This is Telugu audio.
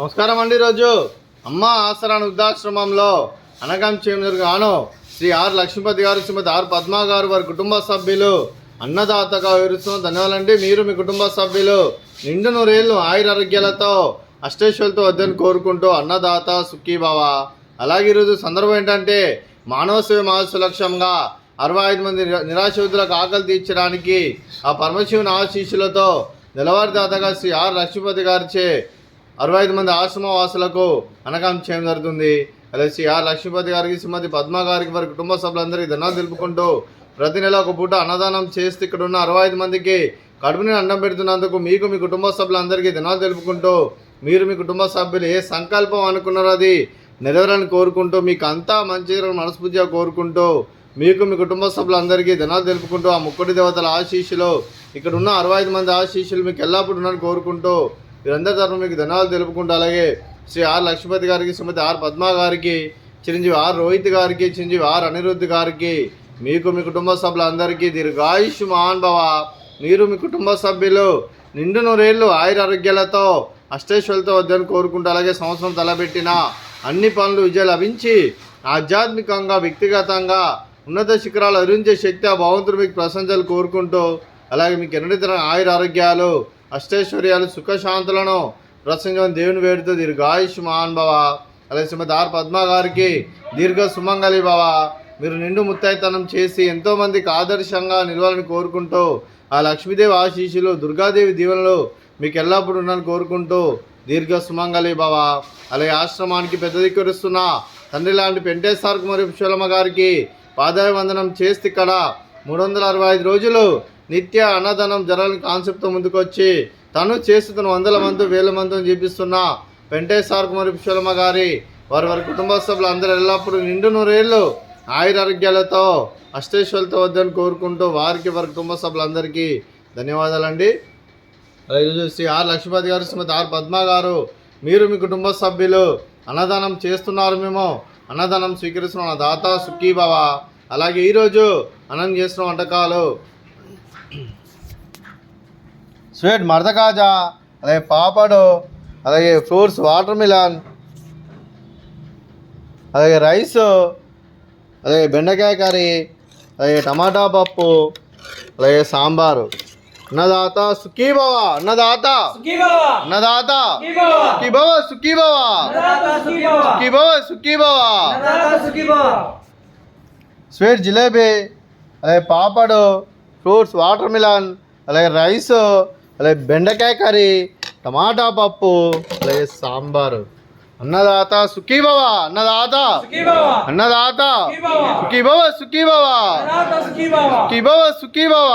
నమస్కారం అండి. ఈరోజు అమ్మ ఆసరా వృద్ధాశ్రమంలో అనగం చేయగాను శ్రీ ఆర్ లక్ష్మీపతి గారు, శ్రీమతి ఆర్ పద్మా గారు, వారి కుటుంబ సభ్యులు అన్నదాతగా వివరిస్తున్న ధన్యవాదాలండి. మీరు మీ కుటుంబ సభ్యులు నిండు నూరేళ్ళు ఆయురారోగ్యాలతో అష్టేశ్వరులతో వద్దని కోరుకుంటూ అన్నదాత సుఖీభవ. అలాగే ఈరోజు సందర్భం ఏంటంటే మానవ సేవ మహోత్సవ లక్ష్యంగా 65 మంది నిరాశ్రితులకు ఆకలి తీర్చడానికి ఆ పరమశివుని ఆశీస్సులతో నెలవారీదాతగా శ్రీ ఆర్ లక్ష్మీపతి గారిచే 65 మంది ఆశ్రమవాసులకు అనగం చేయడం జరుగుతుంది. అలాగే శ్రీ ఆర్ లక్ష్మీపతి గారికి, శ్రీమతి పద్మా గారికి, వారి కుటుంబ సభ్యులందరికీ ధన్యవాదాలు తెలుపుకుంటూ ప్రతి నెల ఒక పూట అన్నదానం చేస్తే ఇక్కడ ఉన్న 65 మందికి కడుపుని అన్నం పెడుతున్నందుకు మీకు మీ కుటుంబ సభ్యులందరికీ ధన్యవాదాలు తెలుపుకుంటూ మీరు మీ కుటుంబ సభ్యులు ఏ సంకల్పం అనుకున్నారో అది నెరవేరాలని కోరుకుంటూ మీకు అంతా మంచి మనస్ఫూర్తిగా కోరుకుంటూ మీకు మీ కుటుంబ సభ్యులందరికీ ధన్యవాదాలు తెలుపుకుంటూ ఆ ముక్కోటి దేవతల ఆశీస్సులు ఇక్కడ ఉన్న 65 మంది ఆశీస్సులు మీకు ఎల్లప్పుడూ ఉన్నారని కోరుకుంటూ వీరందరి తరఫున మీకు ధన్యవాదాలు తెలుపుకుంటూ అలాగే శ్రీ ఆర్ లక్ష్మీపతి గారికి, శ్రీమతి ఆర్ పద్మా గారికి, చిరంజీవి ఆర్ రోహిత్ గారికి, చిరంజీవి ఆర్ అనిరుద్ధ్ గారికి, మీకు మీ కుటుంబ సభ్యులందరికీ దీర్ఘాయుష్ మహాన్భవ. మీరు మీ కుటుంబ సభ్యులు నిండు నూరేళ్ళు ఆయురారోగ్యాలతో అష్టేశ్వరులతో వద్దని కోరుకుంటూ అలాగే సంవత్సరం తలబెట్టిన అన్ని పనులు విజయం లభించి ఆధ్యాత్మికంగా వ్యక్తిగతంగా ఉన్నత శిఖరాలు అధిరించే శక్తి ఆ భగవంతుడు మీకు ప్రశంసలు కోరుకుంటూ అలాగే మీకు ఎన్నడితర ఆయురారోగ్యాలు అష్టైశ్వర్యాలు సుఖశాంతులను ప్రసంగం దేవుని వేడుతూ దీర్ఘాయుష్ మహాన్భవ. అలాగే శ్రీమతి ఆర్ పద్మా గారికి దీర్ఘ సుమంగళి భవ. మీరు నిండు ముత్తైతనం చేసి ఎంతోమందికి ఆదర్శంగా నిలవాలని కోరుకుంటూ ఆ లక్ష్మీదేవి ఆశీస్సులు దుర్గాదేవి దీవెనలు మీకు ఎల్లప్పుడూ ఉన్నారని కోరుకుంటూ దీర్ఘ సుమంగళి భవ. అలాగే ఆశ్రమానికి పెద్ద దిక్కురిస్తున్న తండ్రి లాంటి పెంటేశ్వర్ మరియు పుష్పలమ్మ గారికి పాదాభివందనం చేస్తే ఇక్కడ 365 రోజులు నిత్య అన్నదానం జరగాలని కాన్సెప్ట్తో ముందుకొచ్చి తను చేస్తున్న 100 మంది 1000 మందిని చూపిస్తున్న వెంకటేశ్వర కుమారి పుష్పలమ్మ గారి వారి కుటుంబ సభ్యులు అందరూ ఎల్లప్పుడూ నిండు నూరేళ్ళు ఆయురారోగ్యాలతో అష్టేశ్వరులతో వద్దని కోరుకుంటూ వారికి వారి కుటుంబ సభ్యులందరికీ ధన్యవాదాలండి. ఈరోజు శ్రీ ఆర్ లక్ష్మీపతి గారు, శ్రీమతి ఆర్ పద్మా గారు, మీరు మీ కుటుంబ సభ్యులు అన్నదానం చేస్తున్నారు. మేము అన్నదానం స్వీకరిస్తున్న దాత సుఖీభవ. అలాగే ఈరోజు అన్నం చేస్తున్న వంటకాలు స్వీట్ మర్దకాజా, అలాగే పాపడు, అలాగే ఫ్రూట్స్ వాటర్ మిలన్, అలాగే రైస్, అలాగే బెండకాయ కర్రీ, అలాగే టమాటా పప్పు, అలాగే సాంబారు. అన్నదాత సుఖీభవ, అన్నదాత అన్నదాత సుఖీభవ, సుఖీభవ సుఖీభవ సుఖీభవ. స్వీట్ జిలేబీ, అలాగే పాపడు, ఫ్రూట్స్ వాటర్ మిలన్, అలాగే రైస్, అలాగే బెండకాయ కర్రీ, టమాటా పప్పు, అలాగే సాంబారు. అన్నదాత సుఖీభవ, అన్నదాత అన్నదాత సుఖీభవ, సుఖీభవ సుఖీభవ సుఖీభవ.